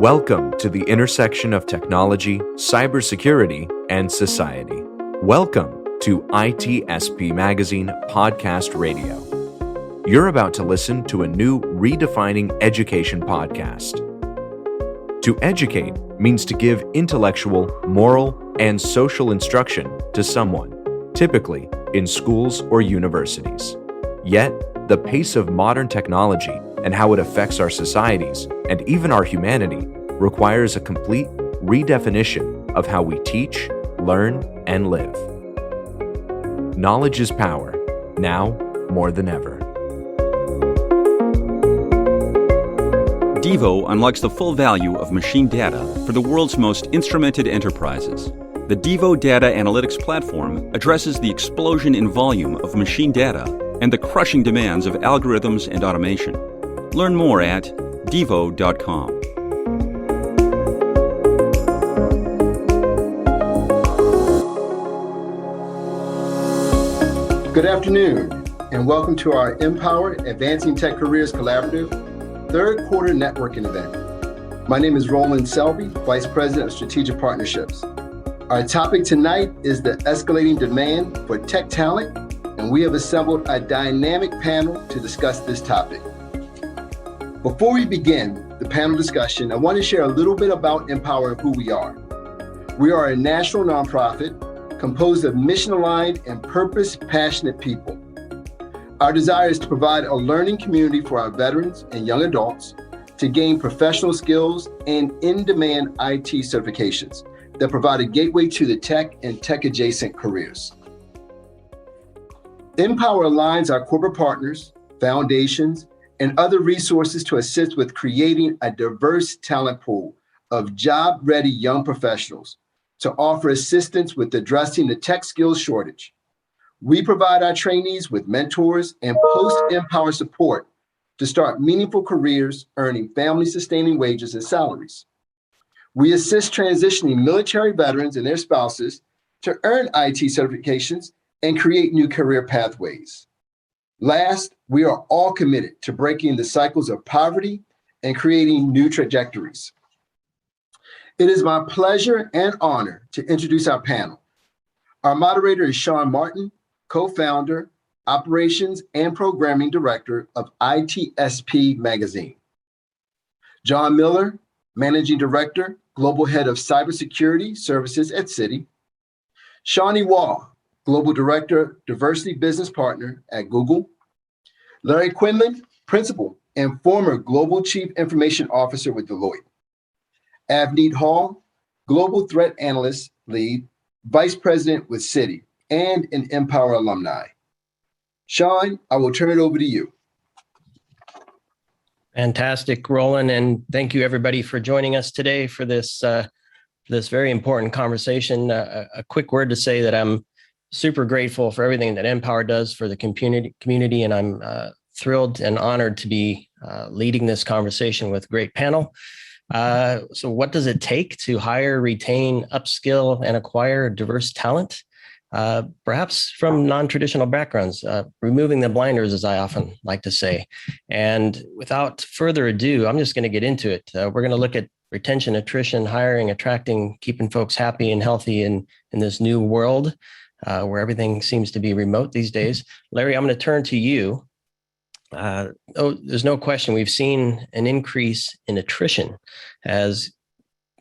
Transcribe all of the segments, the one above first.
Welcome to the intersection of technology, cybersecurity, and society. Welcome to ITSP Magazine Podcast Radio. You're about to listen to a new Redefining Education podcast. To educate means to give intellectual, moral, and social instruction to someone, typically in schools or universities. Yet, the pace of modern technology and how it affects our societies and even our humanity requires a complete redefinition of how we teach, learn, and live. Knowledge is power, now more than ever. Devo unlocks the full value of machine data for the world's most instrumented enterprises. The Devo Data Analytics Platform addresses the explosion in volume of machine data and the crushing demands of algorithms and automation. Learn more at devo.com. Good afternoon, and welcome to our NPower Advancing Tech Careers Collaborative third quarter networking event. My name is Roland Selby, Vice President of Strategic Partnerships. Our topic tonight is the escalating demand for tech talent, and we have assembled a dynamic panel to discuss this topic. Before we begin the panel discussion, I want to share a little bit about NPower and who we are. We are a national nonprofit composed of mission-aligned and purpose-passionate people. Our desire is to provide a learning community for our veterans and young adults to gain professional skills and in-demand IT certifications that provide a gateway to the tech and tech-adjacent careers. NPower aligns our corporate partners, foundations, and other resources to assist with creating a diverse talent pool of job-ready young professionals to offer assistance with addressing the tech skills shortage. We provide our trainees with mentors and post-NPower support to start meaningful careers, earning family-sustaining wages and salaries. We assist transitioning military veterans and their spouses to earn IT certifications and create new career pathways. Last, we are all committed to breaking the cycles of poverty and creating new trajectories. It is my pleasure and honor to introduce our panel. Our moderator is Sean Martin, co-founder, operations and programming director of ITSP Magazine. John Miller, managing director, global head of cybersecurity services at Citi. Shawnee Wall, global director, diversity business partner at Google. Larry Quinlan, principal and former global chief information officer with Deloitte. Avneet Hall, global threat analyst lead, vice president with Citi, and an NPower alumni. Sean, I will turn it over to you. Fantastic, Roland, and thank you everybody for joining us today for this very important conversation. A quick word to say that I'm super grateful for everything that NPower does for the community, and I'm thrilled and honored to be leading this conversation with a great panel. So what does it take to hire, retain, upskill, and acquire diverse talent? Perhaps from non-traditional backgrounds, removing the blinders, as I often like to say. And without further ado, I'm just going to get into it. We're going to look at retention, attrition, hiring, attracting, keeping folks happy and healthy in this new world where everything seems to be remote these days. Larry, I'm going to turn to you. There's no question we've seen an increase in attrition as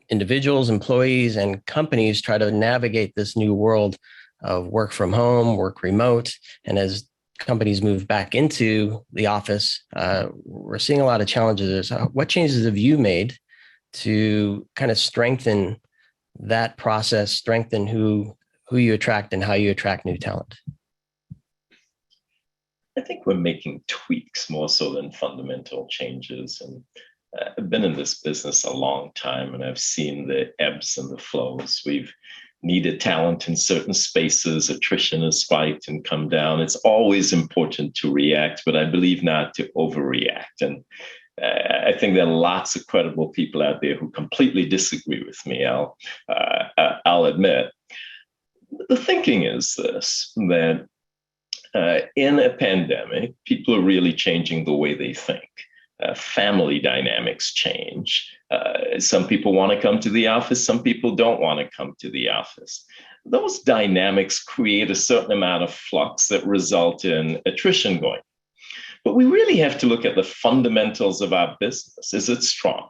individuals, employees, and companies try to navigate this new world of work from home, work remote. And as companies move back into the office, we're seeing a lot of challenges. What changes have you made to kind of strengthen that process, strengthen who you attract and how you attract new talent? I think we're making tweaks more so than fundamental changes. And I've been in this business a long time, and I've seen the ebbs and the flows. We've needed talent in certain spaces. Attrition has spiked and come down. It's always important to react, but I believe not to overreact. And I think there are lots of credible people out there who completely disagree with me, I'll admit. The thinking is this, that in a pandemic, people are really changing the way they think. family dynamics change. Some people want to come to the office, some people don't want to come to the office. Those dynamics create a certain amount of flux that result in attrition going. But we really have to look at the fundamentals of our business. Is it strong?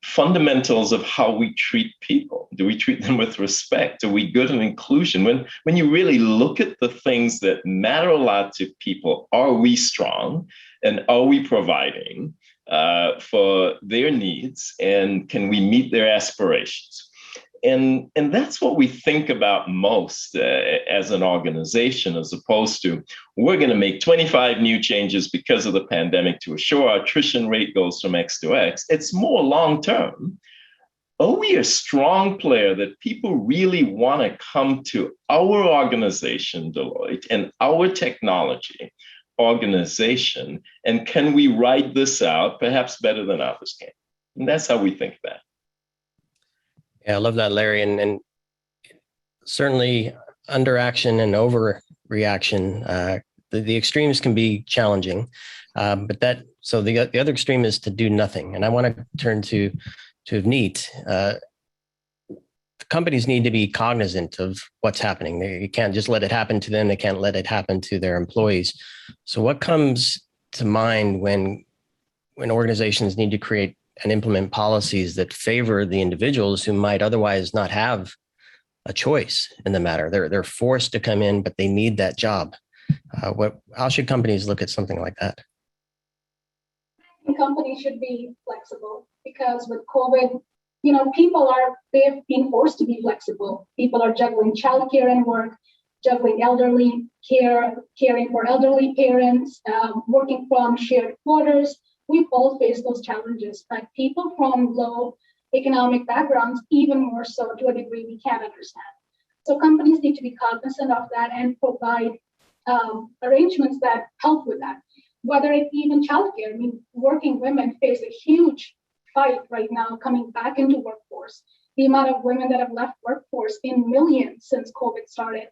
Fundamentals of how we treat people. Do we treat them with respect? Are we good in inclusion? When you really look at the things that matter a lot to people, are we strong? And are we providing for their needs? And can we meet their aspirations? And that's what we think about most as an organization, as opposed to, we're going to make 25 new changes because of the pandemic to assure our attrition rate goes from X to X. It's more long-term. Are we a strong player that people really want to come to our organization, Deloitte, and our technology organization? And can we ride this out perhaps better than others can? And that's how we think about it. Yeah, I love that, Larry. And certainly underaction and overreaction, the extremes can be challenging. But the other extreme is to do nothing. And I want to turn to Neat. Companies need to be cognizant of what's happening. You can't just let it happen to them. They can't let it happen to their employees. So what comes to mind when organizations need to create and implement policies that favor the individuals who might otherwise not have a choice in the matter? They're forced to come in, but they need that job. How should companies look at something like that? Companies should be flexible, because with COVID, they've been forced to be flexible. People are juggling childcare and work, juggling elderly care, caring for elderly parents, working from shared quarters. We've all faced those challenges, but people from low economic backgrounds, even more so, to a degree we can't understand. So companies need to be cognizant of that and provide arrangements that help with that. Whether it's even childcare, working women face a huge fight right now coming back into workforce. The amount of women that have left workforce in millions since COVID started.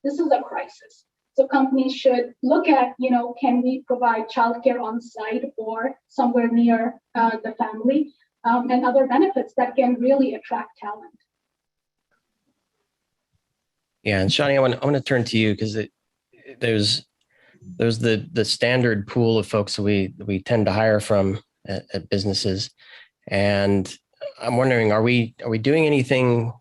This is a crisis. So companies should look at, can we provide childcare on site or somewhere near the family, and other benefits that can really attract talent. Yeah, and Shani, I want to turn to you, because there's the standard pool of folks that we tend to hire from at businesses, and I'm wondering, are we doing anything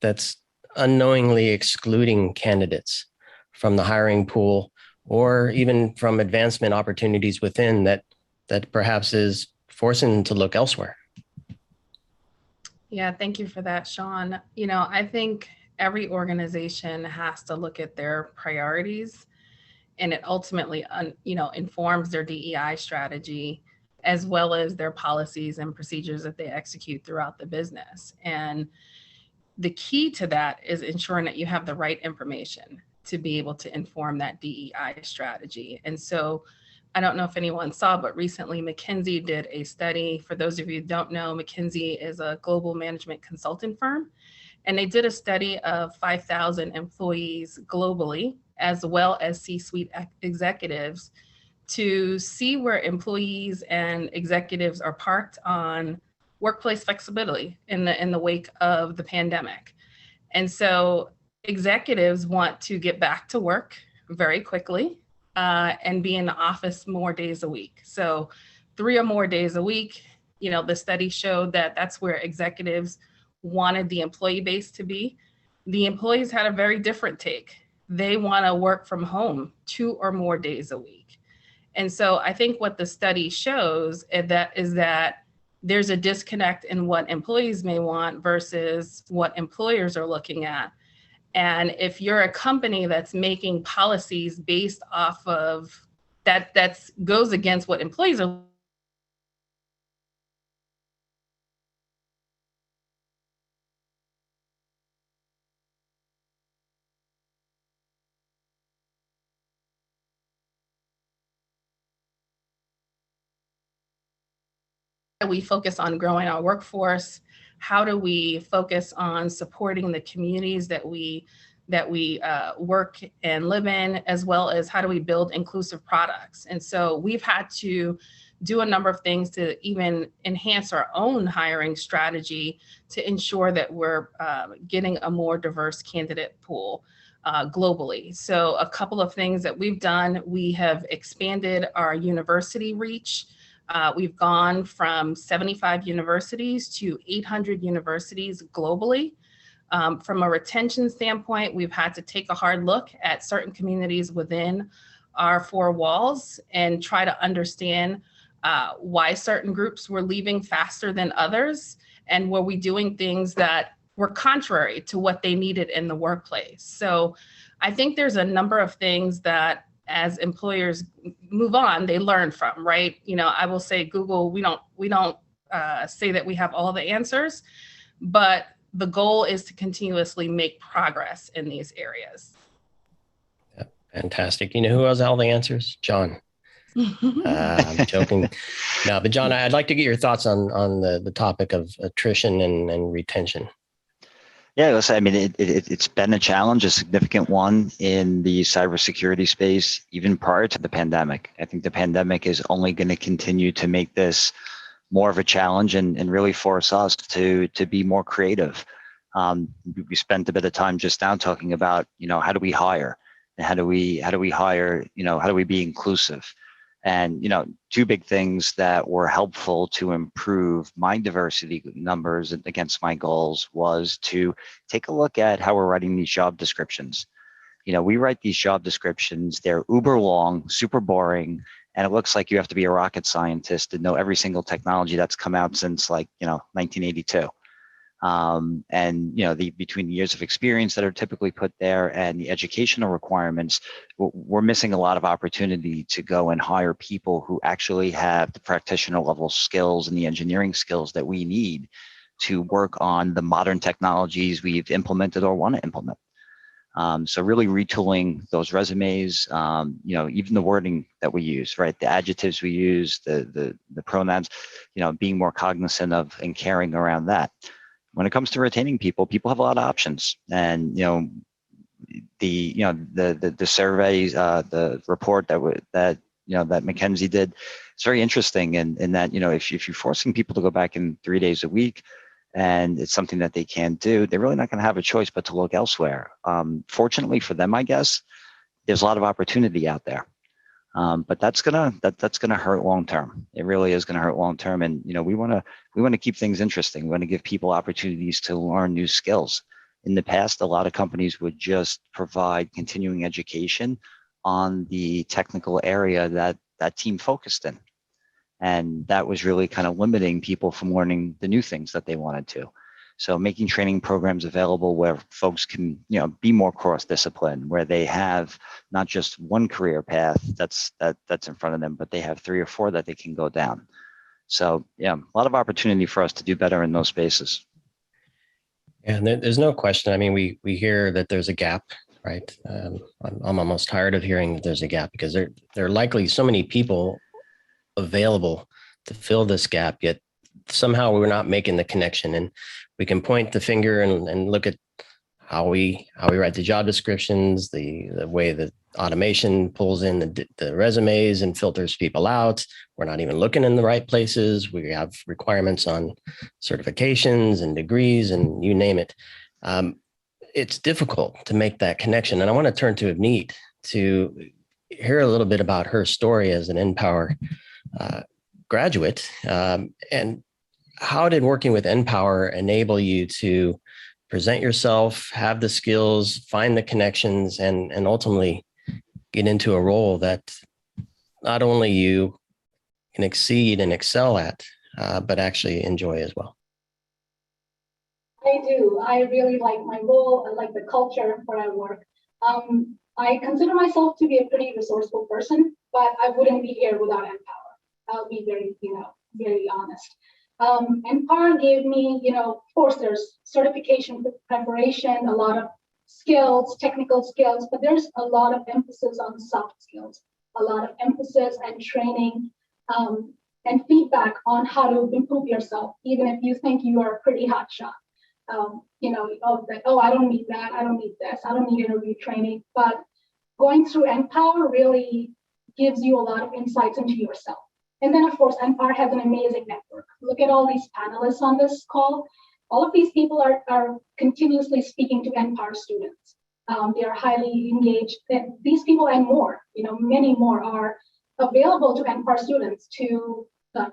that's unknowingly excluding candidates from the hiring pool, or even from advancement opportunities within that perhaps is forcing them to look elsewhere? Yeah, thank you for that, Sean. I think every organization has to look at their priorities, and it ultimately, informs their DEI strategy, as well as their policies and procedures that they execute throughout the business. And the key to that is ensuring that you have the right information to be able to inform that DEI strategy. And so I don't know if anyone saw, but recently McKinsey did a study. For those of you who don't know, McKinsey is a global management consultant firm, and they did a study of 5,000 employees globally, as well as C-suite executives, to see where employees and executives are parked on workplace flexibility in the wake of the pandemic. And so executives want to get back to work very quickly and be in the office more days a week. So 3 or more days a week. The study showed that that's where executives wanted the employee base to be. The employees had a very different take. They want to work from home 2 or more days a week. And so I think what the study shows is that there's a disconnect in what employees may want versus what employers are looking at. And if you're a company that's making policies based off of that goes against what employees are, we focus on growing our workforce. How do we focus on supporting the communities that we work and live in, as well as how do we build inclusive products? And so we've had to do a number of things to even enhance our own hiring strategy to ensure that we're getting a more diverse candidate pool globally. So a couple of things that we've done, we have expanded our university reach. We've gone from 75 universities to 800 universities globally. From a retention standpoint, we've had to take a hard look at certain communities within our four walls and try to understand why certain groups were leaving faster than others, and were we doing things that were contrary to what they needed in the workplace. So I think there's a number of things that as employers move on, they learn from, right? You know, I will say Google, we don't say that we have all the answers, but the goal is to continuously make progress in these areas. Yeah, fantastic. You know who has all the answers? John. I'm joking. No, but John, I'd like to get your thoughts on the topic of attrition and retention. Yeah, listen, I mean, it's been a challenge, a significant one in the cybersecurity space, even prior to the pandemic. I think the pandemic is only going to continue to make this more of a challenge and really force us to be more creative. We spent a bit of time just now talking about, how do we hire, and how do we hire, how do we be inclusive? And, two big things that were helpful to improve my diversity numbers against my goals was to take a look at how we're writing these job descriptions. We write these job descriptions, they're uber long, super boring, and it looks like you have to be a rocket scientist to know every single technology that's come out since 1982. Between the years of experience that are typically put there and the educational requirements, we're missing a lot of opportunity to go and hire people who actually have the practitioner level skills and the engineering skills that we need to work on the modern technologies we've implemented or want to implement. So really retooling those resumes, even the wording that we use, right? The adjectives we use, the pronouns, being more cognizant of and caring around that. When it comes to retaining people have a lot of options, and the surveys, the report that McKinsey did, it's very interesting in that if you're forcing people to go back in 3 days a week, and it's something that they can't do, they're really not going to have a choice but to look elsewhere. Fortunately for them, I guess, there's a lot of opportunity out there. But that's gonna hurt long term. It really is gonna hurt long term. And we want to keep things interesting. We want to give people opportunities to learn new skills. In the past, a lot of companies would just provide continuing education on the technical area that team focused in, and that was really kind of limiting people from learning the new things that they wanted to. So making training programs available where folks can, be more cross-discipline, where they have not just one career path that's in front of them, but they have 3 or 4 that they can go down. So yeah, a lot of opportunity for us to do better in those spaces. And there's no question. I mean, we hear that there's a gap, right? I'm almost tired of hearing that there's a gap, because there are likely so many people available to fill this gap, yet somehow we're not making the connection. And we can point the finger and look at how we write the job descriptions, the way that automation pulls in the resumes and filters people out. We're not even looking in the right places. We have requirements on certifications and degrees and you name it. It's difficult to make that connection. And I want to turn to Avneet to hear a little bit about her story as an NPower graduate, and how did working with NPower enable you to present yourself, have the skills, find the connections, and ultimately get into a role that not only you can exceed and excel at, but actually enjoy as well? I do. I really like my role. I like the culture where I work. I consider myself to be a pretty resourceful person, but I wouldn't be here without NPower. I'll be very, very honest. NPower gave me, of course, there's certification preparation, a lot of skills, technical skills, but there's a lot of emphasis on soft skills, a lot of emphasis and training and feedback on how to improve yourself, even if you think you are a pretty hot shot. I don't need that, I don't need this, I don't need interview training. But going through NPower really gives you a lot of insights into yourself. And then, of course, NPower has an amazing network. Look at all these panelists on this call. All of these people are continuously speaking to NPower students. They are highly engaged. These people and more, many more are available to NPower students to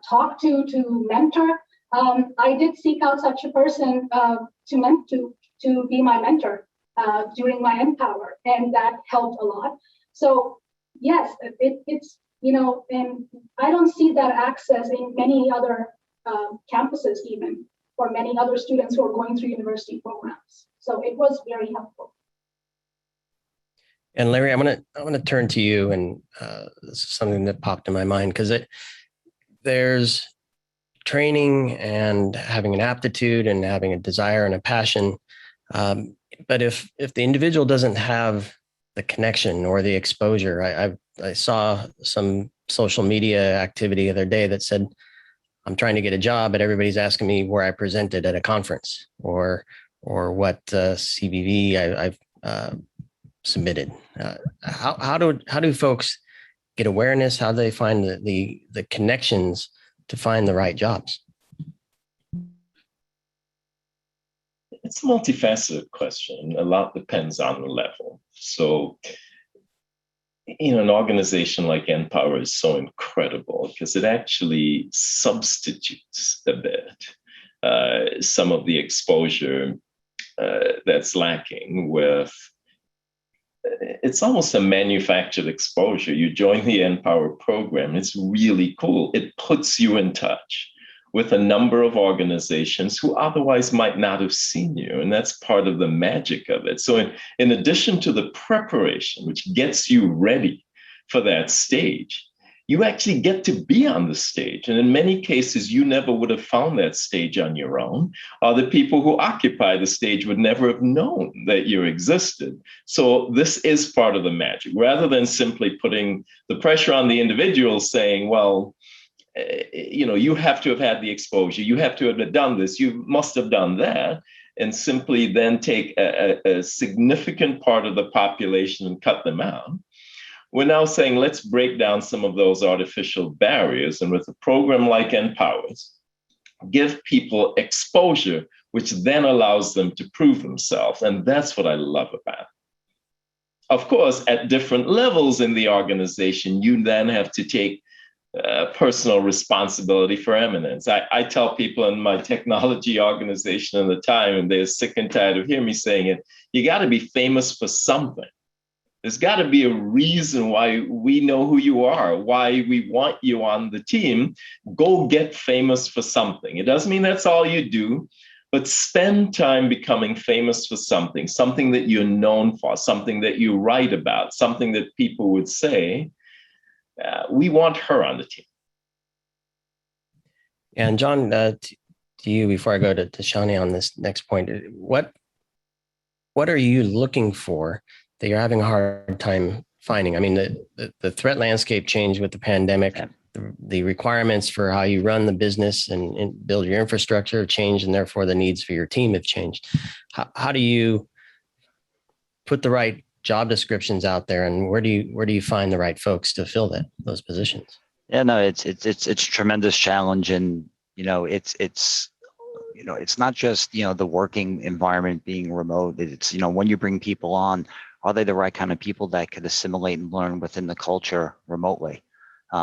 talk to mentor. I did seek out such a person to be my mentor during my NPower, and that helped a lot. So yes, it's and I don't see that access in many other campuses, even for many other students who are going through university programs. So it was very helpful. And Larry, I'm gonna turn to you, and this is something that popped in my mind because there's training and having an aptitude and having a desire and a passion, but if the individual doesn't have the connection or the exposure, I saw some social media activity the other day that said, I'm trying to get a job, but everybody's asking me where I presented at a conference or what CVV I've submitted. How do folks get awareness? How do they find the connections to find the right jobs? It's a multifaceted question. A lot depends on the level. So, an organization like NPower is so incredible because it actually substitutes a bit some of the exposure that's lacking with, it's almost a manufactured exposure. You join the NPower program, it's really cool. It puts you in touch with a number of organizations who otherwise might not have seen you. And that's part of the magic of it. So in addition to the preparation, which gets you ready for that stage, you actually get to be on the stage. And in many cases, you never would have found that stage on your own, or the people who occupy the stage would never have known that you existed. So this is part of the magic, rather than simply putting the pressure on the individual saying, well, you have to have had the exposure, you have to have done this, you must have done that, and simply then take a significant part of the population and cut them out. We're now saying, let's break down some of those artificial barriers. And with a program like NPower's, give people exposure, which then allows them to prove themselves. And that's what I love about it. Of course, at different levels in the organization, you then have to take personal responsibility for eminence. I tell people in my technology organization at the time, and they're sick and tired of hearing me saying it, you got to be famous for something. There's got to be a reason why we know who you are, why we want you on the team. Go get famous for something. It doesn't mean that's all you do, but spend time becoming famous for something that you're known for, something that you write about, something that people would say, we want her on the team. And John, to you, before I go to Shani on this next point, what are you looking for that you're having a hard time finding? I mean, the threat landscape changed with the pandemic. The requirements for how you run the business and build your infrastructure have changed, and therefore the needs for your team have changed. How do you put the right job descriptions out there, and where do you find the right folks to fill those positions? Yeah, no, it's a tremendous challenge, and it's not just the working environment being remote. It's when you bring people on, are they the right kind of people that could assimilate and learn within the culture remotely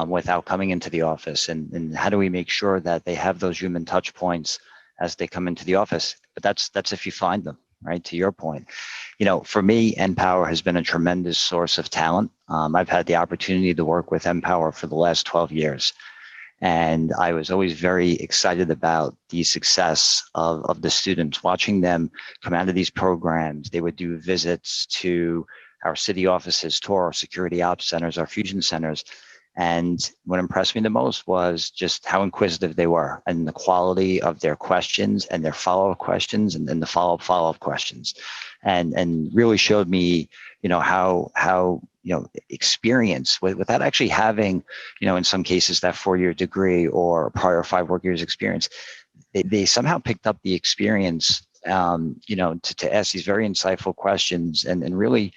without coming into the office? And how do we make sure that they have those human touch points as they come into the office? But that's if you find them, right? To your point, for me, NPower has been a tremendous source of talent. I've had the opportunity to work with NPower for the last 12 years. And I was always very excited about the success of the students, watching them come out of these programs. They would do visits to our city offices, to our security ops centers, our fusion centers. And what impressed me the most was just how inquisitive they were, and the quality of their questions and their follow-up questions, and then the follow-up questions, and really showed me, how experience without actually having, in some cases that 4-year degree or prior 5 work years experience, they somehow picked up the experience, to ask these very insightful questions, and really,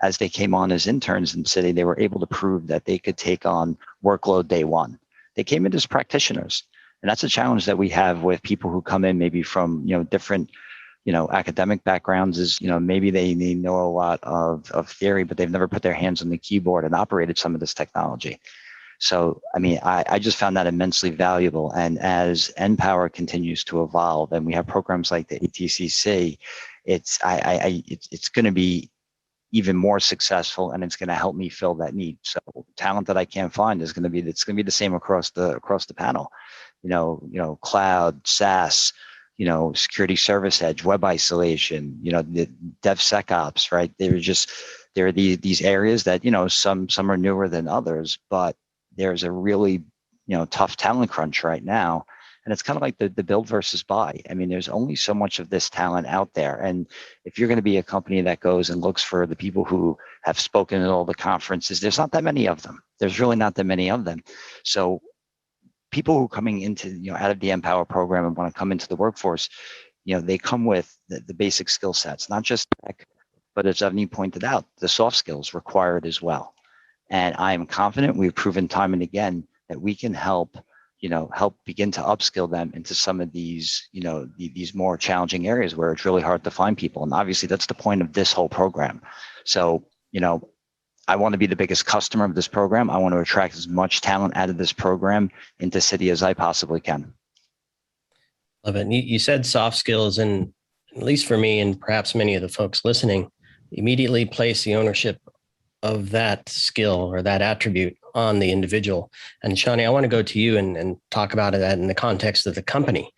as they came on as interns in City, they were able to prove that they could take on workload day one. they came in as practitioners. And that's a challenge that we have with people who come in maybe from, different, academic backgrounds is, maybe they know a lot of theory, but they've never put their hands on the keyboard and operated some of this technology. So, I just found that immensely valuable. And as NPower continues to evolve and we have programs like the ATCC, it's going to be even more successful, and it's going to help me fill that need. So talent that I can't find it's going to be the same across the panel. Cloud, SaaS, security service edge, web isolation, the DevSecOps, right? There are these areas that, some are newer than others, but there's a really, tough talent crunch right now. And it's kind of like the build versus buy. There's only so much of this talent out there. And if you're going to be a company that goes and looks for the people who have spoken at all the conferences, there's not that many of them. There's really not that many of them. So people who are coming into, out of the NPower program and want to come into the workforce, they come with the basic skill sets, not just tech, but as Avni pointed out, the soft skills required as well. And I am confident we've proven time and again that we can help begin to upskill them into some of these, these more challenging areas where it's really hard to find people. And obviously that's the point of this whole program. So, I want to be the biggest customer of this program. I want to attract as much talent out of this program into City as I possibly can. Love it. And you said soft skills, and at least for me and perhaps many of the folks listening, immediately place the ownership of that skill or that attribute on the individual. And Shani, I want to go to you and talk about that in the context of the company,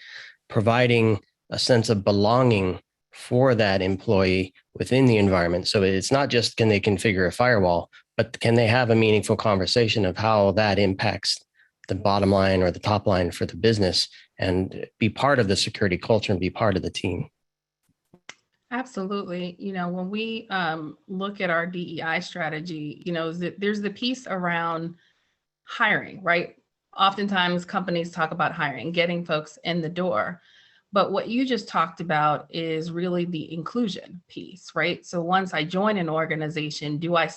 providing a sense of belonging for that employee within the environment. So it's not just can they configure a firewall, but can they have a meaningful conversation of how that impacts the bottom line or the top line for the business and be part of the security culture and be part of the team. Absolutely. When we look at our DEI strategy, there's the piece around hiring, right? Oftentimes companies talk about hiring, getting folks in the door. But what you just talked about is really the inclusion piece, right? So once I join an organization, do I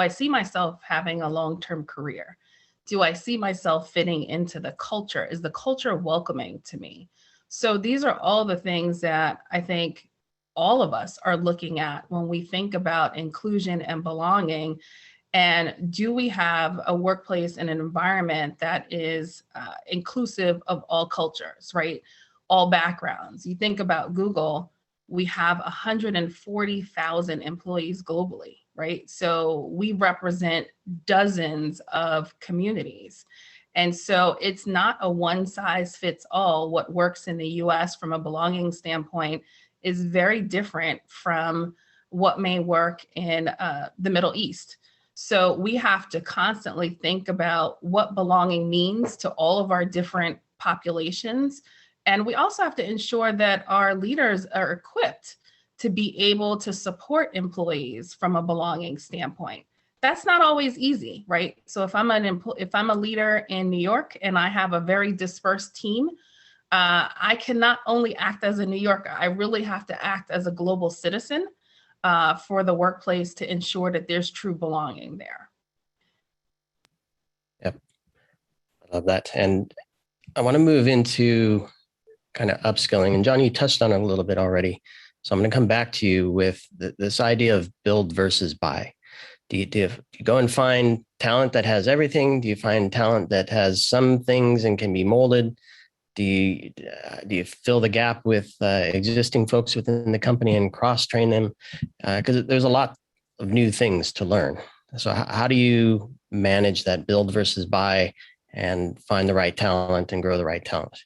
see myself having a long-term career? Do I see myself fitting into the culture? Is the culture welcoming to me? So these are all the things that I think all of us are looking at when we think about inclusion and belonging. And do we have a workplace and an environment that is inclusive of all cultures, right? All backgrounds. You think about Google, we have 140,000 employees globally, right? So we represent dozens of communities. And so it's not a one size fits all. What works in the US from a belonging standpoint is very different from what may work in the Middle East. So we have to constantly think about what belonging means to all of our different populations. And we also have to ensure that our leaders are equipped to be able to support employees from a belonging standpoint. That's not always easy, right? So if I'm a leader in New York and I have a very dispersed team, I can not only act as a New Yorker, I really have to act as a global citizen for the workplace to ensure that there's true belonging there. Yep, I love that. And I want to move into kind of upskilling. And John, you touched on it a little bit already. So I'm going to come back to you with this idea of build versus buy. Do you go and find talent that has everything? Do you find talent that has some things and can be molded? Do you fill the gap with existing folks within the company and cross-train them? Because there's a lot of new things to learn. So how do you manage that build versus buy and find the right talent and grow the right talent?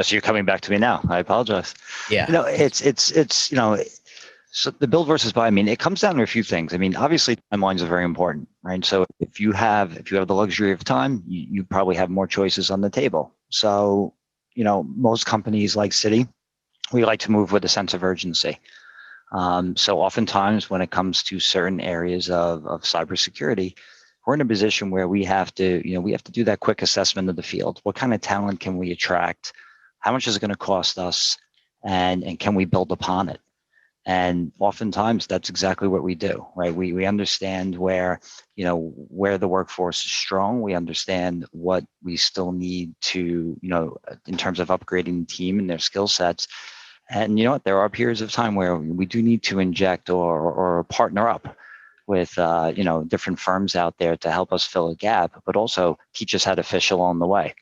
So you're coming back to me now. I apologize. Yeah. So the build versus buy, it comes down to a few things. Obviously timelines are very important, right? So if you have the luxury of time, you probably have more choices on the table. So, most companies like Citi, we like to move with a sense of urgency. So oftentimes when it comes to certain areas of cybersecurity, we're in a position where we have to do that quick assessment of the field. What kind of talent can we attract? How much is it going to cost us? And can we build upon it? And oftentimes that's exactly what we do, right? We understand where, where the workforce is strong. We understand what we still need to, in terms of upgrading the team and their skill sets. And you know what, there are periods of time where we do need to inject or partner up with, different firms out there to help us fill a gap, but also teach us how to fish along the way.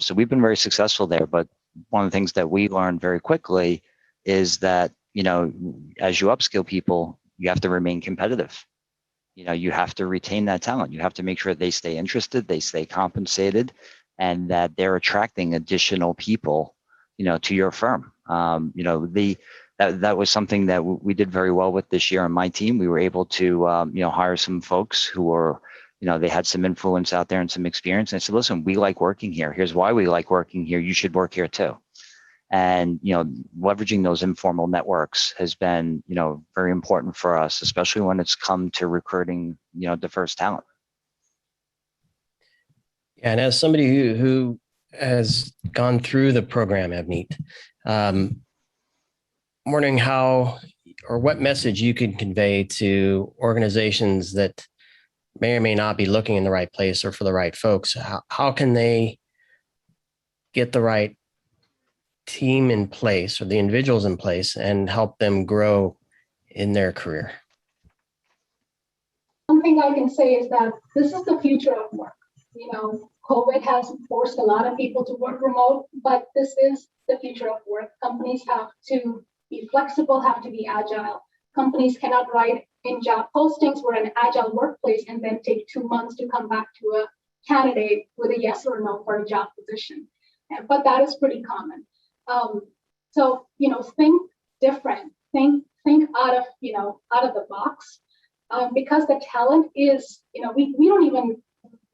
So we've been very successful there. But one of the things that we learned very quickly is that, as you upskill people, you have to remain competitive. You have to retain that talent. You have to make sure they stay interested, they stay compensated, and that they're attracting additional people, to your firm. That was something that we did very well with this year on my team. We were able to, hire some folks who were, they had some influence out there and some experience. And I said, listen, we like working here. Here's why we like working here. You should work here too. And, leveraging those informal networks has been, very important for us, especially when it's come to recruiting, diverse talent. Yeah, and as somebody who has gone through the program, Avneet, I'm wondering how or what message you can convey to organizations that may or may not be looking in the right place or for the right folks. How can they get the right team in place or the individuals in place and help them grow in their career? One thing I can say is that this is the future of work. COVID has forced a lot of people to work remote, but this is the future of work. Companies have to be flexible, have to be agile. Companies cannot write in job postings, we're an agile workplace, and then take 2 months to come back to a candidate with a yes or no for a job position. But that is pretty common. So, think different, think out of the box, because the talent is,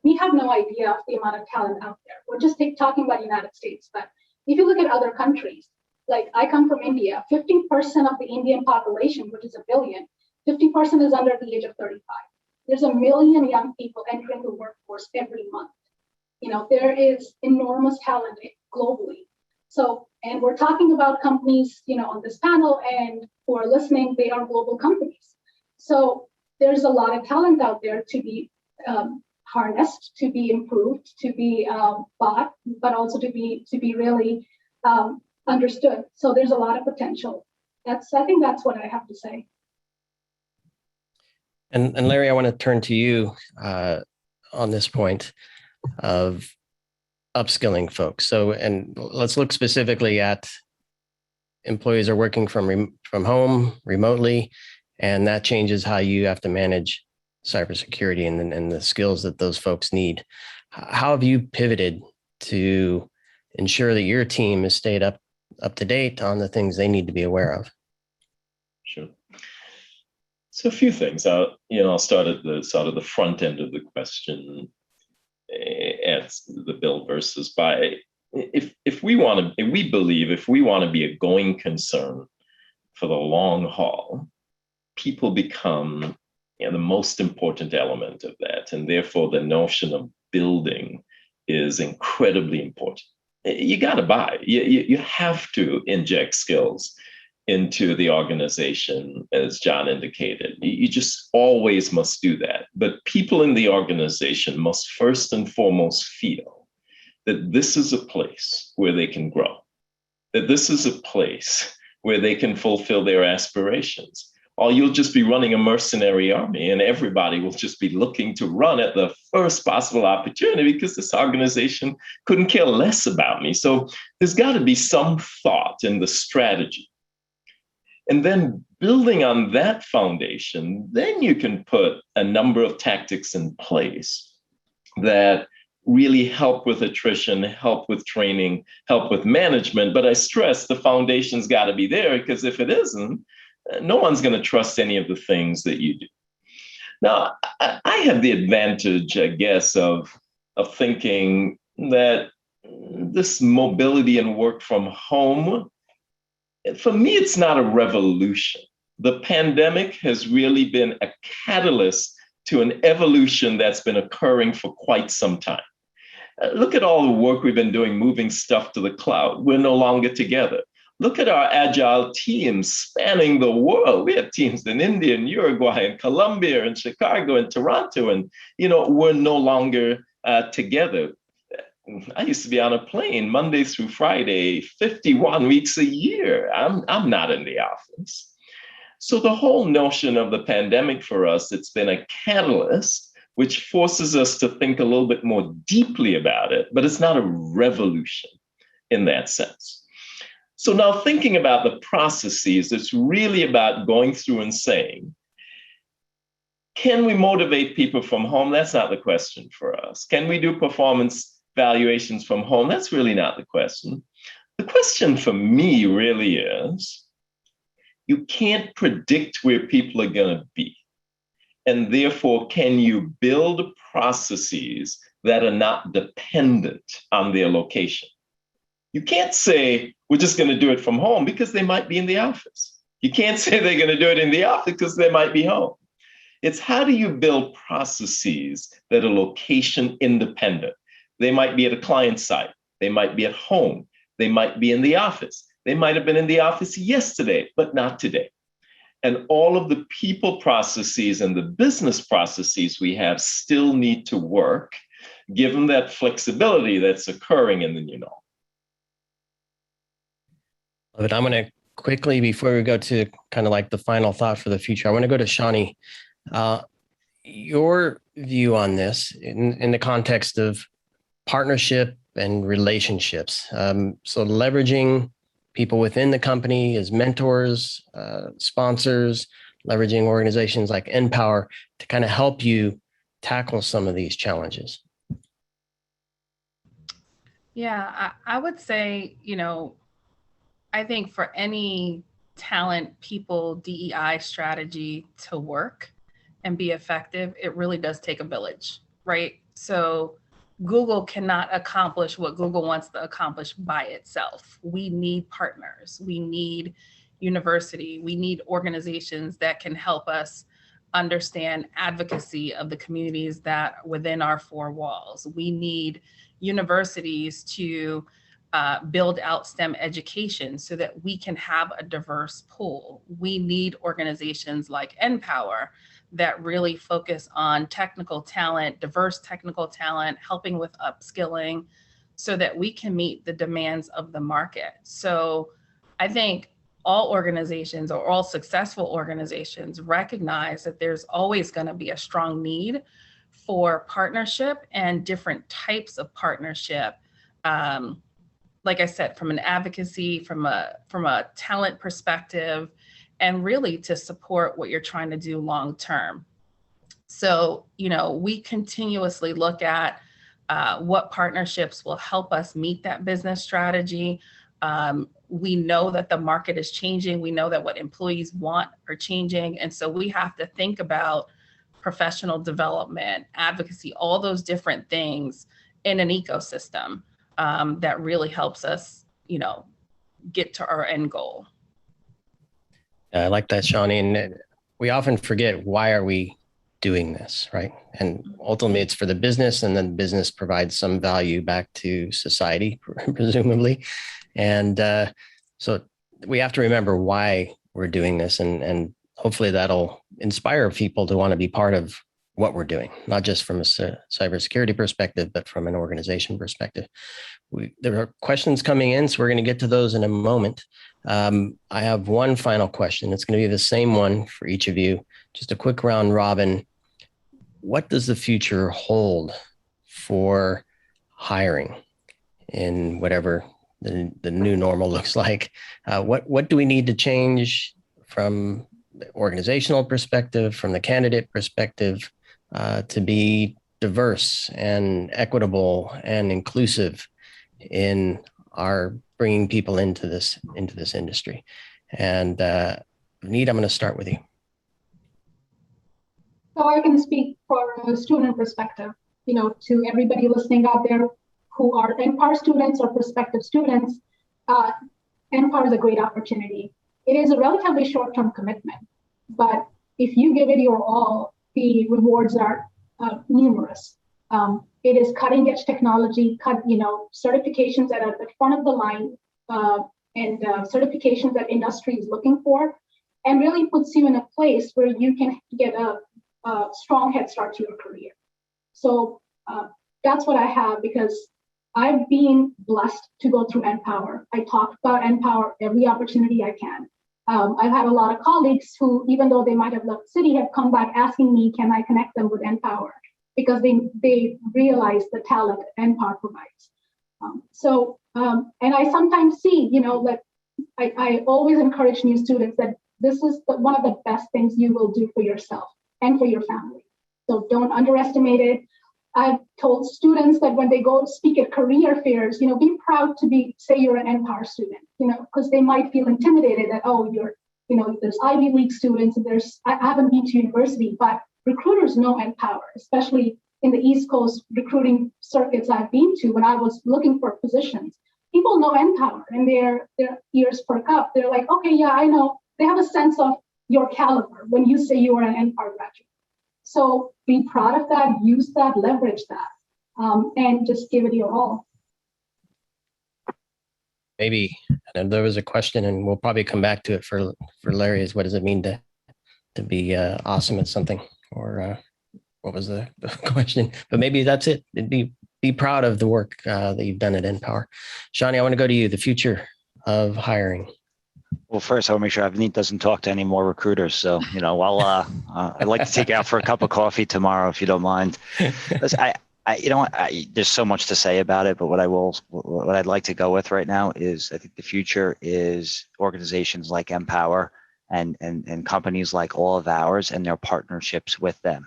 we have no idea of the amount of talent out there. We're just talking about the United States, but if you look at other countries, like I come from India, 50% of the Indian population, which is 1 billion, 50% is under the age of 35. There's 1 million young people entering the workforce every month. There is enormous talent globally. So, and we're talking about companies, on this panel, and who are listening, they are global companies. So there's a lot of talent out there to be harnessed, to be improved, to be bought, but also to be really understood. So there's a lot of potential. I think that's what I have to say. And Larry, I want to turn to you on this point of upskilling folks. So, and let's look specifically at employees are working from home remotely, and that changes how you have to manage cybersecurity and the skills that those folks need. How have you pivoted to ensure that your team has stayed up to date on the things they need to be aware of? Sure. So a few things. I'll start at the front end of the question, at the build versus buy. We believe if we want to be a going concern for the long haul, people become the most important element of that, and therefore the notion of building is incredibly important. You got to buy. You have to inject skills into the organization, as John indicated. You just always must do that. But people in the organization must first and foremost feel that this is a place where they can grow, that this is a place where they can fulfill their aspirations. Or you'll just be running a mercenary army and everybody will just be looking to run at the first possible opportunity because this organization couldn't care less about me. So there's got to be some thought in the strategy. And then building on that foundation, then you can put a number of tactics in place that really help with attrition, help with training, help with management. But I stress the foundation's got to be there, because if it isn't, no one's going to trust any of the things that you do. Now, I have the advantage, I guess, of thinking that this mobility and work from home, for me, it's not a revolution. The pandemic has really been a catalyst to an evolution that's been occurring for quite some time. Look at all the work we've been doing, moving stuff to the cloud. We're no longer together. Look at our agile teams spanning the world. We have teams in India and Uruguay and Colombia and Chicago and Toronto, and we're no longer together. I used to be on a plane Monday through Friday, 51 weeks a year. I'm not in the office. So the whole notion of the pandemic for us, it's been a catalyst which forces us to think a little bit more deeply about it, but it's not a revolution in that sense. So now thinking about the processes, it's really about going through and saying, can we motivate people from home? That's not the question for us. Can we do performance valuations from home? That's really not the question. The question for me really is, you can't predict where people are going to be. And therefore, can you build processes that are not dependent on their location? You can't say, we're just going to do it from home because they might be in the office. You can't say they're going to do it in the office because they might be home. It's how do you build processes that are location independent? They might be at a client site. They might be at home. They might be in the office. They might have been in the office yesterday, but not today. And all of the people processes and the business processes we have still need to work, given that flexibility that's occurring in the new normal. But I'm going to quickly, before we go to kind of like the final thought for the future, I want to go to Shawnee. Your view on this in the context of partnership and relationships. So leveraging people within the company as mentors, sponsors, leveraging organizations like NPower to kind of help you tackle some of these challenges. Yeah, I would say, I think for any talent, people, DEI strategy to work and be effective, it really does take a village, right? So Google cannot accomplish what Google wants to accomplish by itself. We need partners. We need university. We need organizations that can help us understand advocacy of the communities that are within our four walls. We need universities to build out STEM education so that we can have a diverse pool. We need organizations like NPower that really focus on technical talent, diverse technical talent, helping with upskilling so that we can meet the demands of the market. So I think all organizations or all successful organizations recognize that there's always going to be a strong need for partnership and different types of partnership. Like I said, from an advocacy, from a talent perspective, and really to support what you're trying to do long term. So, we continuously look at what partnerships will help us meet that business strategy. We know that the market is changing. We know that what employees want are changing. And so we have to think about professional development, advocacy, all those different things in an ecosystem that really helps us, get to our end goal. I like that, Shawnee. And we often forget, why are we doing this, right? And ultimately it's for the business, and then business provides some value back to society, presumably. And so we have to remember why we're doing this, and hopefully that'll inspire people to want to be part of what we're doing, not just from a cybersecurity perspective, but from an organization perspective. There are questions coming in, so we're going to get to those in a moment. I have one final question. It's going to be the same one for each of you. Just a quick round robin. What does the future hold for hiring in whatever the new normal looks like? What do we need to change from the organizational perspective, from the candidate perspective, to be diverse and equitable and inclusive in our bringing people into this industry? And Nita, I'm going to start with you. So I can speak for a student perspective, to everybody listening out there who are NPower students or prospective students. NPower is a great opportunity. It is a relatively short-term commitment, but if you give it your all, the rewards are numerous. It is cutting-edge technology, certifications that are at the front of the line, certifications that industry is looking for, and really puts you in a place where you can get a strong head start to your career. So that's what I have, because I've been blessed to go through NPower. I talk about NPower every opportunity I can. I've had a lot of colleagues who, even though they might have left City, have come back asking me, can I connect them with NPower? Because they realize the talent NPower provides. And I sometimes see, that I always encourage new students that this is one of the best things you will do for yourself and for your family. So don't underestimate it. I've told students that when they go speak at career fairs, be proud to say you're an NPower student, because they might feel intimidated that, there's Ivy League students and I haven't been to university, but recruiters know NPower, especially in the East Coast recruiting circuits I've been to when I was looking for positions. People know NPower and their ears perk up. They're like, okay, yeah, I know. They have a sense of your caliber when you say you are an NPower graduate. So be proud of that, use that, leverage that, and just give it your all. Maybe, and there was a question, and we'll probably come back to it for Larry, is what does it mean to be awesome at something? Or what was the question? But maybe that's it. Be proud of the work that you've done at NPower. Shani, I want to go to you, the future of hiring. Well, first, I want to make sure Avneet doesn't talk to any more recruiters. So, I'd like to take you out for a cup of coffee tomorrow, if you don't mind. Listen, there's so much to say about it, but what I'd like to go with right now is I think the future is organizations like NPower and companies like all of ours and their partnerships with them,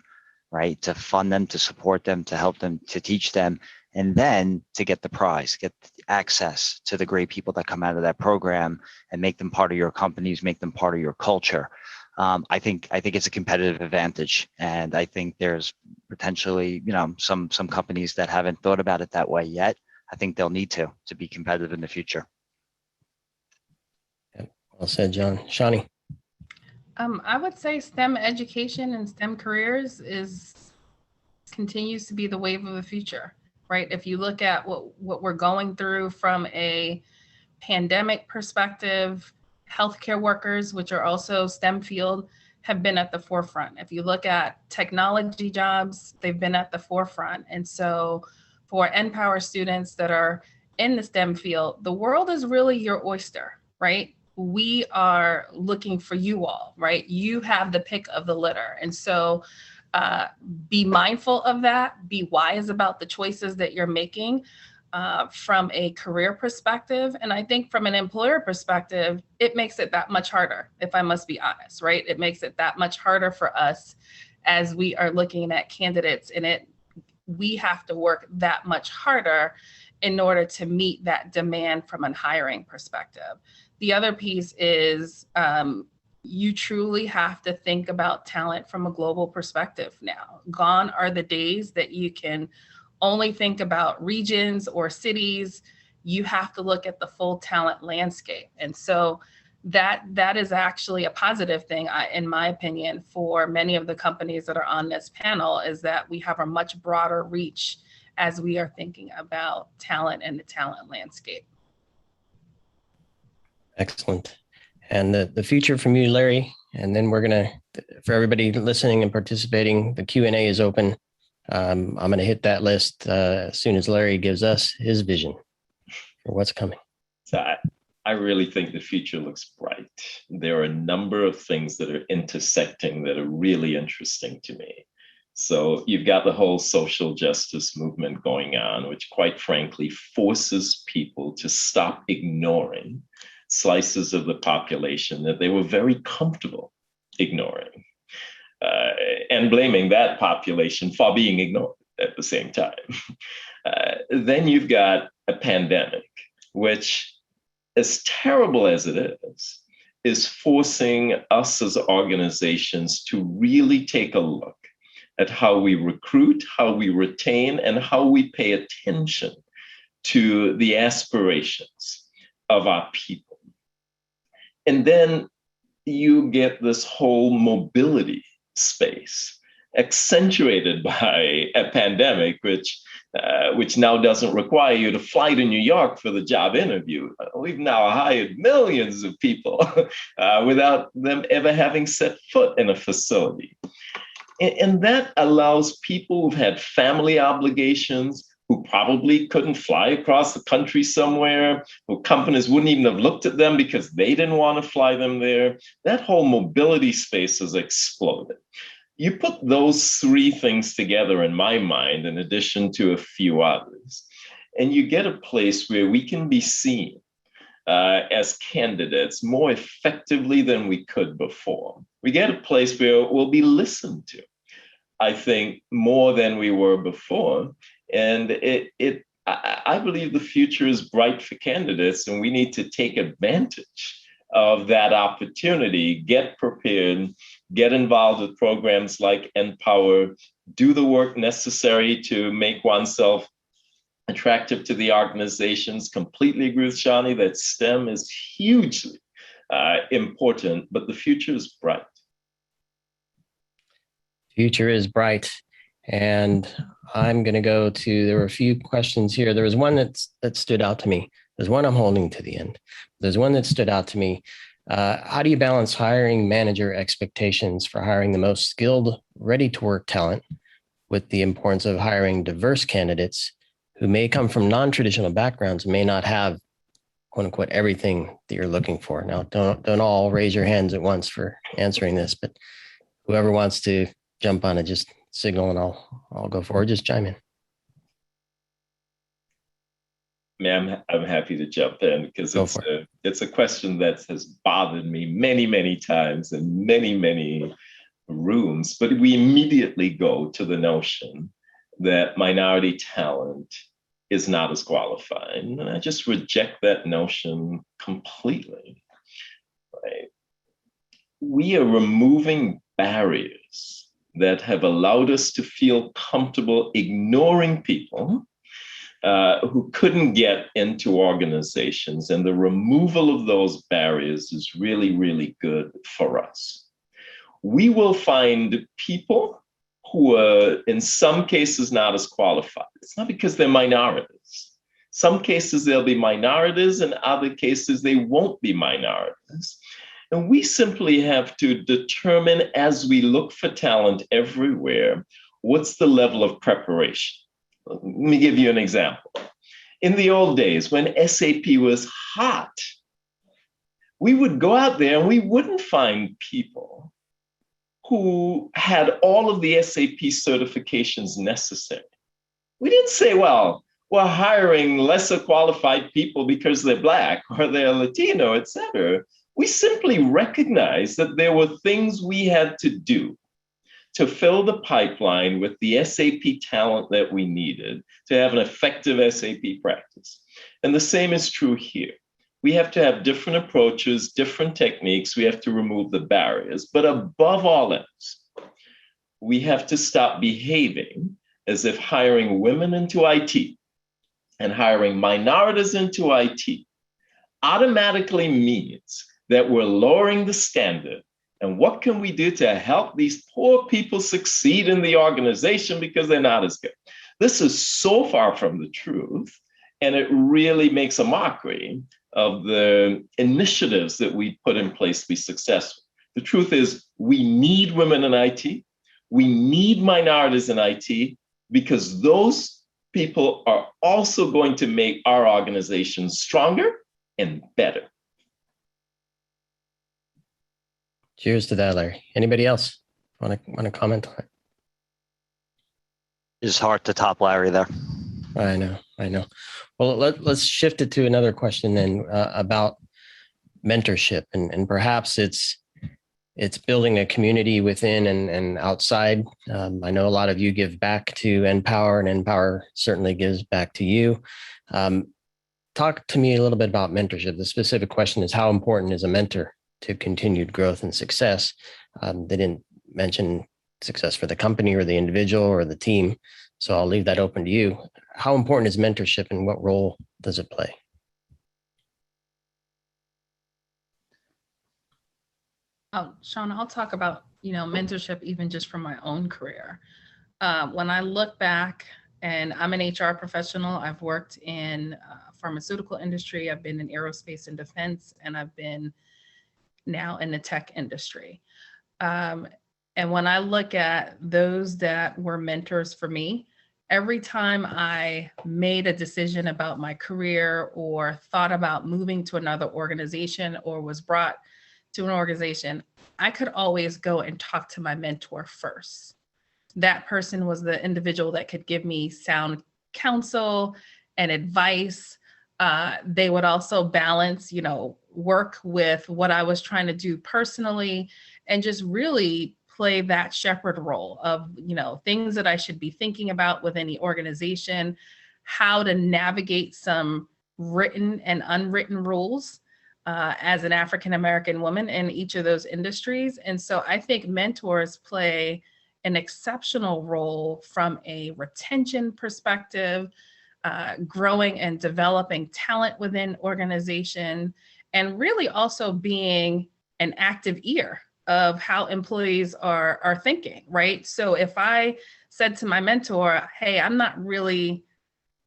right? To fund them, to support them, to help them, to teach them, and then to get the prize, get access to the great people that come out of that program and make them part of your companies, make them part of your culture. I think it's a competitive advantage, and I think there's potentially, some companies that haven't thought about it that way yet. I think they'll need to be competitive in the future. Yeah, well said, John. Shani. I would say STEM education and STEM careers continues to be the wave of the future, right? If you look at what we're going through from a pandemic perspective, healthcare workers, which are also STEM field, have been at the forefront. If you look at technology jobs, they've been at the forefront. And so for NPower students that are in the STEM field, the world is really your oyster, right? We are looking for you all, right? You have the pick of the litter. And so be mindful of that, be wise about the choices that you're making from a career perspective. And I think from an employer perspective, it makes it that much harder, if I must be honest, right? It makes it that much harder for us as we are looking at candidates, and we have to work that much harder in order to meet that demand from a hiring perspective. The other piece is you truly have to think about talent from a global perspective now. Gone are the days that you can only think about regions or cities. You have to look at the full talent landscape. And so that is actually a positive thing, in my opinion, for many of the companies that are on this panel, is that we have a much broader reach as we are thinking about talent and the talent landscape. Excellent. And the future from you, Larry, and then we're going to, for everybody listening and participating, the Q&A is open. I'm going to hit that list as soon as Larry gives us his vision for what's coming. So I really think the future looks bright. There are a number of things that are intersecting that are really interesting to me. So you've got the whole social justice movement going on, which quite frankly forces people to stop ignoring slices of the population that they were very comfortable ignoring, and blaming that population for being ignored at the same time. Then you've got a pandemic, which, as terrible as it is forcing us as organizations to really take a look at how we recruit, how we retain, and how we pay attention to the aspirations of our people. And then you get this whole mobility space accentuated by a pandemic, which which now doesn't require you to fly to New York for the job interview. We've now hired millions of people without them ever having set foot in a facility. And that allows people who've had family obligations, who probably couldn't fly across the country somewhere, who companies wouldn't even have looked at them because they didn't want to fly them there. That whole mobility space has exploded. You put those three things together in my mind, in addition to a few others, and you get a place where we can be seen as candidates more effectively than we could before. We get a place where we'll be listened to, I think, more than we were before. And I believe the future is bright for candidates, and we need to take advantage of that opportunity, get prepared, get involved with programs like NPower, do the work necessary to make oneself attractive to the organizations. Completely agree with Shani that STEM is hugely important, but the future is bright. Future is bright. And I'm going to go to, there were a few questions here. There was one that stood out to me. There's one I'm holding to the end. There's one that stood out to me. How do you balance hiring manager expectations for hiring the most skilled, ready to work talent with the importance of hiring diverse candidates who may come from non-traditional backgrounds and may not have, quote unquote, everything that you're looking for? Now, don't all raise your hands at once for answering this, but whoever wants to jump on it, just signal and I'll go forward. Just chime in. Ma'am, I'm happy to jump in because it's a question that has bothered me many, many times in many, many rooms. But we immediately go to the notion that minority talent is not as qualified. And I just reject that notion completely. Right? We are removing barriers that have allowed us to feel comfortable ignoring people who couldn't get into organizations. And the removal of those barriers is really, really good for us. We will find people who are in some cases not as qualified. It's not because they're minorities. Some cases they'll be minorities, in other cases they won't be minorities. And we simply have to determine, as we look for talent everywhere, what's the level of preparation. Let me give you an example. In the old days, when SAP was hot, we would go out there and we wouldn't find people who had all of the SAP certifications necessary. We didn't say, well, we're hiring lesser qualified people because they're Black or they're Latino, et cetera. We simply recognized that there were things we had to do to fill the pipeline with the SAP talent that we needed to have an effective SAP practice. And the same is true here. We have to have different approaches, different techniques. We have to remove the barriers. But above all else, we have to stop behaving as if hiring women into IT and hiring minorities into IT automatically means that we're lowering the standard. And what can we do to help these poor people succeed in the organization because they're not as good? This is so far from the truth, and it really makes a mockery of the initiatives that we put in place to be successful. The truth is, we need women in IT. We need minorities in IT because those people are also going to make our organization stronger and better. Cheers to that, Larry. Anybody else want to comment on it? It's hard to top Larry there. I know. Well, let's shift it to another question then about mentorship, and perhaps it's building a community within and outside. I know a lot of you give back to NPower, and NPower certainly gives back to you. Talk to me a little bit about mentorship. The specific question is, how important is a mentor to continued growth and success? They didn't mention success for the company or the individual or the team, so I'll leave that open to you. How important is mentorship, and what role does it play? Oh, Sean, I'll talk about, mentorship even just from my own career. When I look back And I'm an HR professional. I've worked in pharmaceutical industry. I've been in aerospace and defense, and I've been now in the tech industry. And when I look at those that were mentors for me, every time I made a decision about my career or thought about moving to another organization or was brought to an organization, I could always go and talk to my mentor first. That person was the individual that could give me sound counsel and advice. They would also balance, work with what I was trying to do personally, and just really play that shepherd role of, things that I should be thinking about within the organization, how to navigate some written and unwritten rules as an African-American woman in each of those industries. And so I think mentors play an exceptional role from a retention perspective, growing and developing talent within organization, and really also being an active ear of how employees are thinking, right? So if I said to my mentor, hey, I'm not really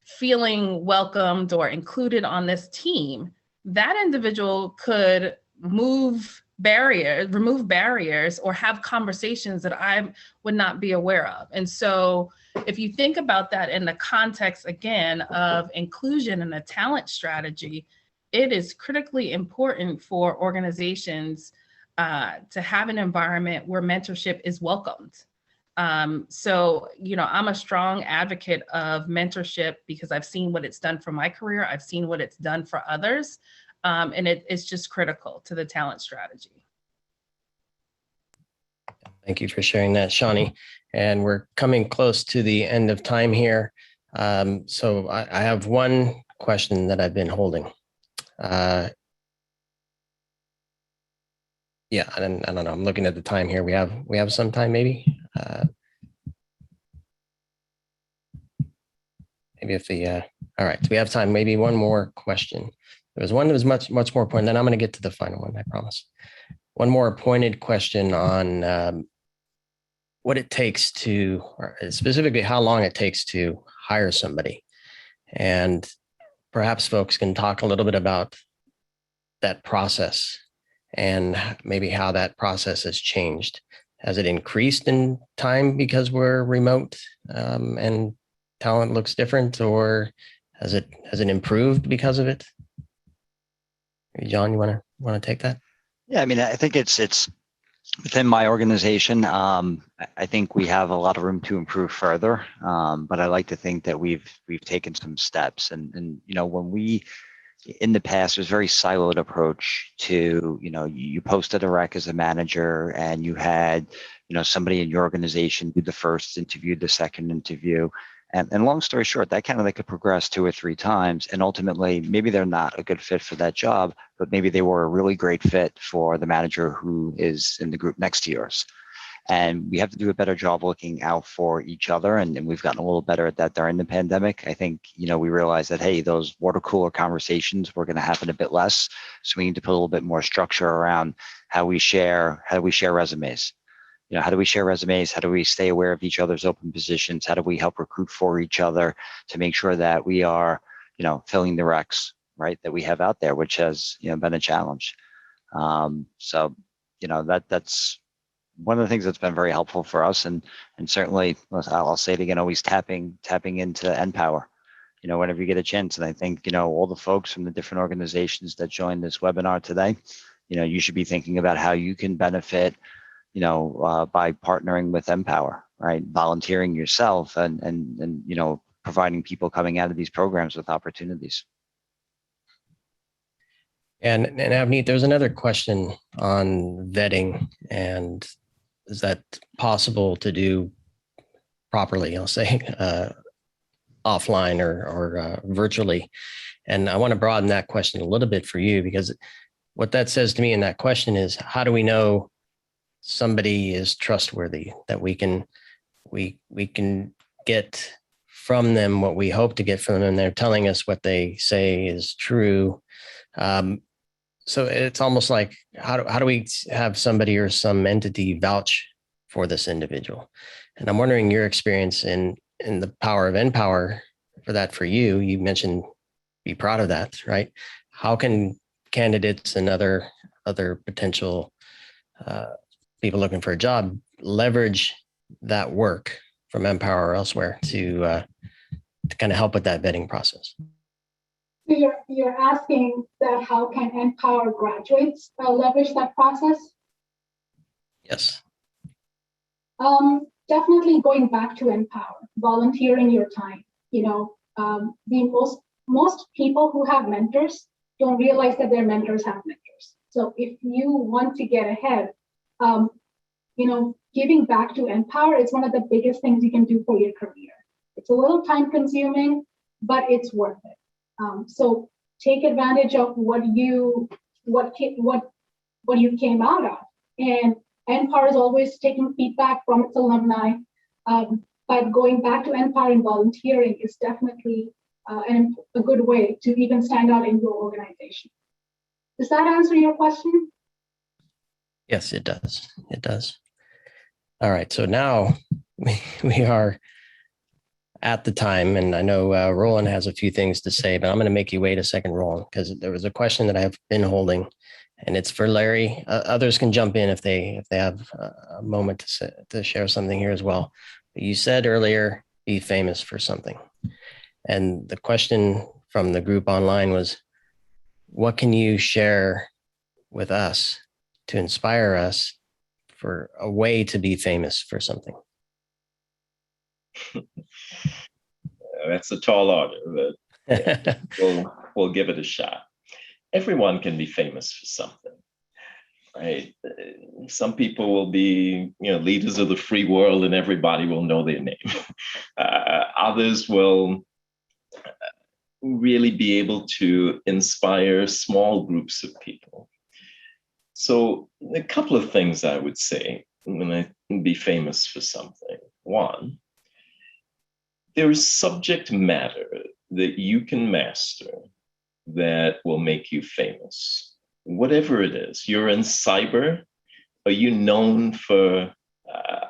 feeling welcomed or included on this team, that individual could remove barriers, or have conversations that I would not be aware of. And so if you think about that in the context, again, of inclusion and a talent strategy, it is critically important for organizations to have an environment where mentorship is welcomed. So, I'm a strong advocate of mentorship because I've seen what it's done for my career. I've seen what it's done for others. And it's just critical to the talent strategy. Thank you for sharing that, Shawnee. And we're coming close to the end of time here. So I have one question that I've been holding. Yeah, I don't know. I'm looking at the time here. We have some time, maybe. Maybe if all right, so we have time. Maybe one more question. There was one that was much more pointed. Then I'm going to get to the final one, I promise. One more pointed question on what it takes to, or specifically how long it takes to hire somebody. And perhaps folks can talk a little bit about that process and maybe how that process has changed. Has it increased in time because we're remote and talent looks different, or has it improved because of it? John, you want to take that? Yeah, I mean, I think it's within my organization. I think we have a lot of room to improve further, but I like to think that we've taken some steps. And when we in the past, it was a very siloed approach to, you posted a rec as a manager and you had, somebody in your organization do the first interview, the second interview. And long story short, that kind of could progress 2 or 3 times. And ultimately, maybe they're not a good fit for that job, but maybe they were a really great fit for the manager who is in the group next to yours. And we have to do a better job looking out for each other. And we've gotten a little better at that during the pandemic. I think, we realized that, hey, those water cooler conversations were going to happen a bit less. So we need to put a little bit more structure around how we share resumes. How do we share resumes? How do we stay aware of each other's open positions? How do we help recruit for each other to make sure that we are, filling the recs, right, that we have out there, which has, been a challenge. So, that's one of the things that's been very helpful for us, and certainly I'll say it again, always tapping into NPower, whenever you get a chance. And I think, all the folks from the different organizations that joined this webinar today, you should be thinking about how you can benefit, by partnering with NPower, right? Volunteering yourself and providing people coming out of these programs with opportunities. And Avneet, there's another question on vetting, and is that possible to do properly, I'll say, offline or virtually? And I want to broaden that question a little bit for you, because what that says to me in that question is, how do we know somebody is trustworthy, that we can get from them what we hope to get from them, and they're telling us what they say is true? So it's almost like, how do we have somebody or some entity vouch for this individual? And I'm wondering your experience in the power of NPower for that for you. You mentioned be proud of that, right? How can candidates and other potential people looking for a job leverage that work from NPower or elsewhere to kind of help with that vetting process? So you're asking that how can NPower graduates leverage that process? Yes. Definitely going back to NPower, volunteering your time. The most people who have mentors don't realize that their mentors have mentors. So if you want to get ahead, giving back to NPower is one of the biggest things you can do for your career. It's a little time consuming, but it's worth it. So take advantage of what you came out of. And NPower is always taking feedback from its alumni. But going back to NPower and volunteering is definitely a good way to even stand out in your organization. Does that answer your question? Yes, it does. It does. All right. So now we are at the time, and I know Roland has a few things to say, but I'm going to make you wait a second, Roland, because there was a question that I've been holding, and it's for Larry. Others can jump in if they have a moment to share something here as well. But you said earlier, be famous for something. And the question from the group online was, what can you share with us to inspire us for a way to be famous for something? That's a tall order, but we'll give it a shot. Everyone can be famous for something, right? Some people will be, leaders of the free world, and everybody will know their name. Others will really be able to inspire small groups of people. So a couple of things I would say when I be famous for something. One, there is subject matter that you can master that will make you famous. Whatever it is, you're in cyber. Are you known for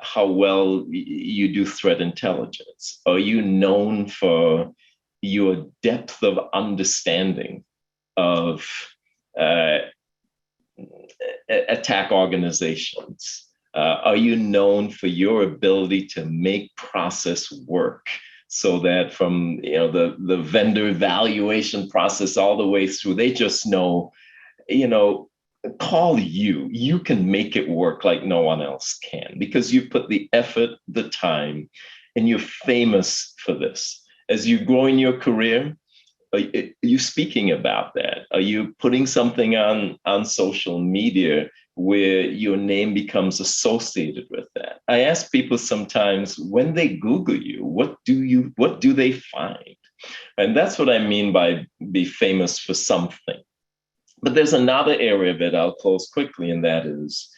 how well you do threat intelligence? Are you known for your depth of understanding of attack organizations? Are you known for your ability to make process work so that from the vendor evaluation process all the way through, they just know, call you can make it work like no one else can because you put the effort, the time, and you're famous for this. As you grow in your career, are you speaking about that? Are you putting something on social media where your name becomes associated with that? I ask people sometimes when they Google you, what do they find? And that's what I mean by be famous for something. But there's another area that I'll close quickly, and that is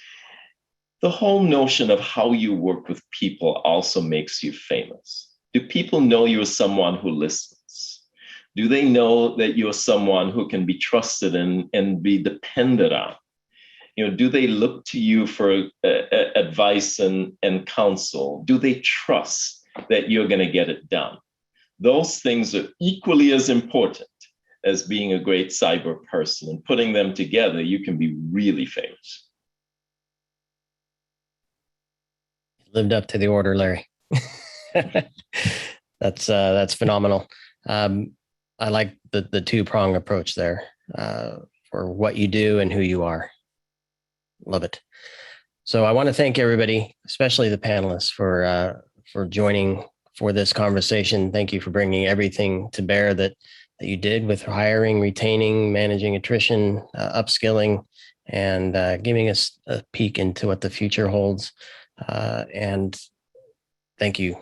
the whole notion of how you work with people also makes you famous. Do people know you're someone who listens? Do they know that you're someone who can be trusted and be depended on? Do they look to you for advice and counsel? Do they trust that you're going to get it done? Those things are equally as important as being a great cyber person, and putting them together, you can be really famous. Lived up to the order, Larry. That's phenomenal. I like the two-prong approach there for what you do and who you are. Love it. So I want to thank everybody, especially the panelists, for joining for this conversation. Thank you for bringing everything to bear that you did with hiring, retaining, managing attrition, upskilling, and giving us a peek into what the future holds. And thank you,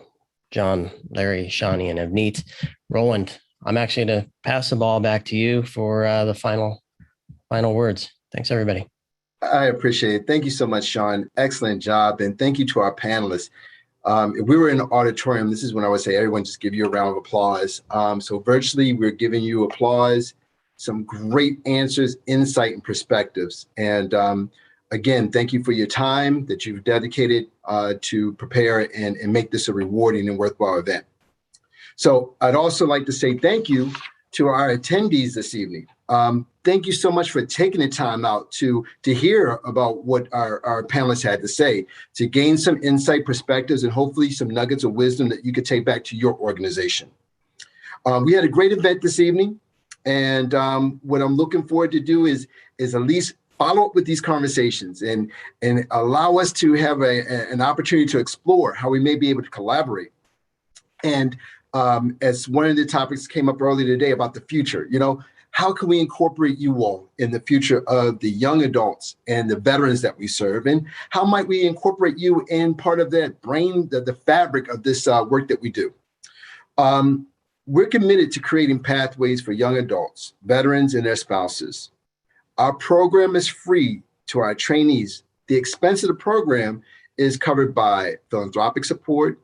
John, Larry, Shani, and Avneet. Roland, I'm actually going to pass the ball back to you for the final words. Thanks, everybody. I appreciate it. Thank you so much, Sean. Excellent job. And thank you to our panelists. If we were in the auditorium, this is when I would say everyone just give you a round of applause. So virtually, we're giving you applause, some great answers, insight, and perspectives. And again, thank you for your time that you've dedicated to prepare and make this a rewarding and worthwhile event. So I'd also like to say thank you to our attendees this evening. Thank you so much for taking the time out to hear about what our panelists had to say, to gain some insight, perspectives, and hopefully some nuggets of wisdom that you could take back to your organization. We had a great event this evening, and what I'm looking forward to do is at least follow up with these conversations and allow us to have an opportunity to explore how we may be able to collaborate. And as one of the topics came up earlier today about the future, how can we incorporate you all in the future of the young adults and the veterans that we serve? And how might we incorporate you in part of that brain, the fabric of this work that we do? We're committed to creating pathways for young adults, veterans, and their spouses. Our program is free to our trainees. The expense of the program is covered by philanthropic support,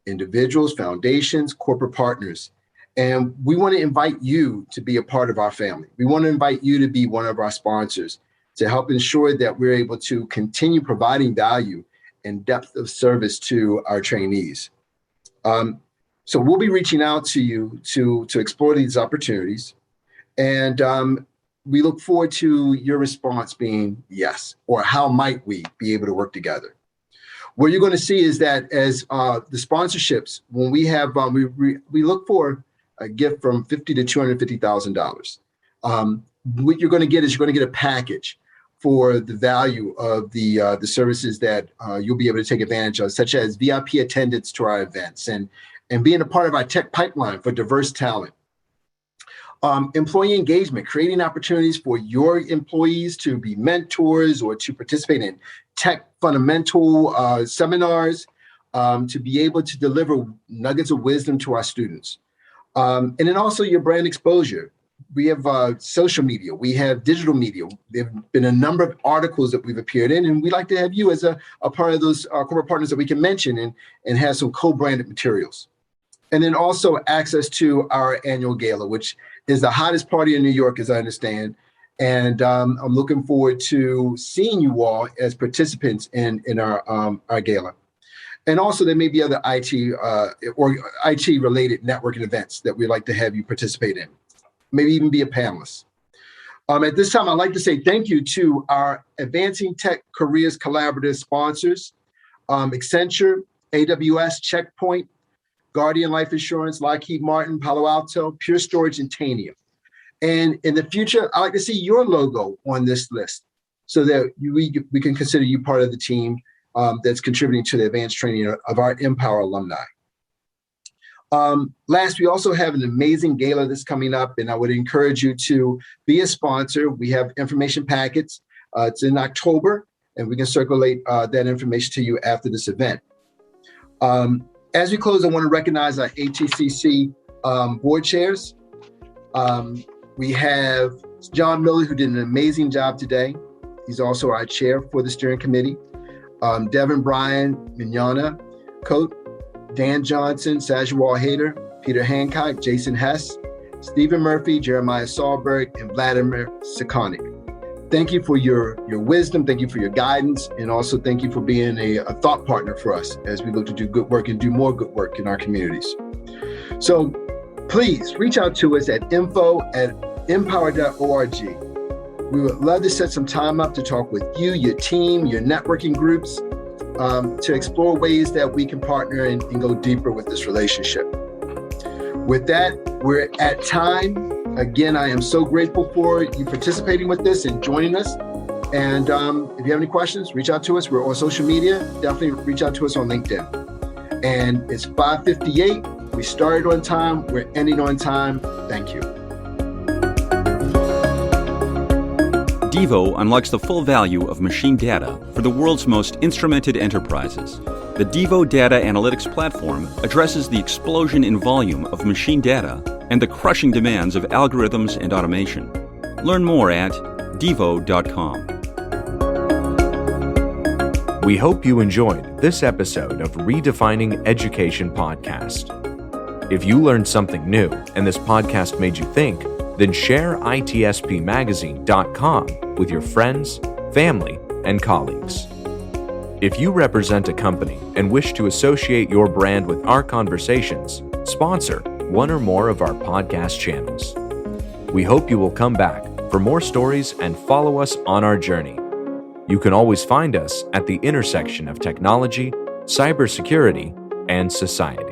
individuals, foundations, corporate partners. And we want to invite you to be a part of our family. We want to invite you to be one of our sponsors to help ensure that we're able to continue providing value and depth of service to our trainees. So we'll be reaching out to you to explore these opportunities. And we look forward to your response being yes, or how might we be able to work together? What you're going to see is that as the sponsorships, when we have, we look for a gift from $50,000 to $250,000. What you're going to get is you're going to get a package for the value of the services that you'll be able to take advantage of, such as VIP attendance to our events and being a part of our tech pipeline for diverse talent. Employee engagement, creating opportunities for your employees to be mentors or to participate in tech fundamental seminars, to be able to deliver nuggets of wisdom to our students. And then also your brand exposure. We have social media, we have digital media. There have been a number of articles that we've appeared in, and we'd like to have you as a part of those corporate partners that we can mention and have some co-branded materials. And then also access to our annual gala, which is the hottest party in New York, as I understand. And I'm looking forward to seeing you all as participants in our gala. And also there may be other IT or IT-related networking events that we'd like to have you participate in, maybe even be a panelist. At this time, I'd like to say thank you to our Advancing Tech Careers Collaborative sponsors, Accenture, AWS, Checkpoint, Guardian Life Insurance, Lockheed Martin, Palo Alto, Pure Storage, and Tanium. And in the future, I'd like to see your logo on this list so that we can consider you part of the team that's contributing to the advanced training of our NPower alumni. Last, we also have an amazing gala that's coming up, and I would encourage you to be a sponsor. We have information packets. It's in October, and we can circulate that information to you after this event. As we close, I want to recognize our ATCC board chairs. We have John Miller, who did an amazing job today. He's also our chair for the steering committee. Devin Bryan, Mignana Coate, Dan Johnson, Sajwal Haider, Peter Hancock, Jason Hess, Stephen Murphy, Jeremiah Sahlberg, and Vladimir Sikonik. Thank you for your wisdom. Thank you for your guidance. And also thank you for being a thought partner for us as we look to do good work and do more good work in our communities. So please reach out to us at info@npower.org. We would love to set some time up to talk with you, your team, your networking groups, to explore ways that we can partner and go deeper with this relationship. With that, we're at time. Again, I am so grateful for you participating with this and joining us. And if you have any questions, reach out to us. We're on social media. Definitely reach out to us on LinkedIn. And it's 5:58. We started on time. We're ending on time. Thank you. Devo unlocks the full value of machine data for the world's most instrumented enterprises. The Devo Data Analytics Platform addresses the explosion in volume of machine data and the crushing demands of algorithms and automation. Learn more at devo.com. We hope you enjoyed this episode of Redefining Education Podcast. If you learned something new and this podcast made you think, then share itspmagazine.com with your friends, family, and colleagues. If you represent a company and wish to associate your brand with our conversations, sponsor, one or more of our podcast channels. We hope you will come back for more stories and follow us on our journey. You can always find us at the intersection of technology, cybersecurity, and society.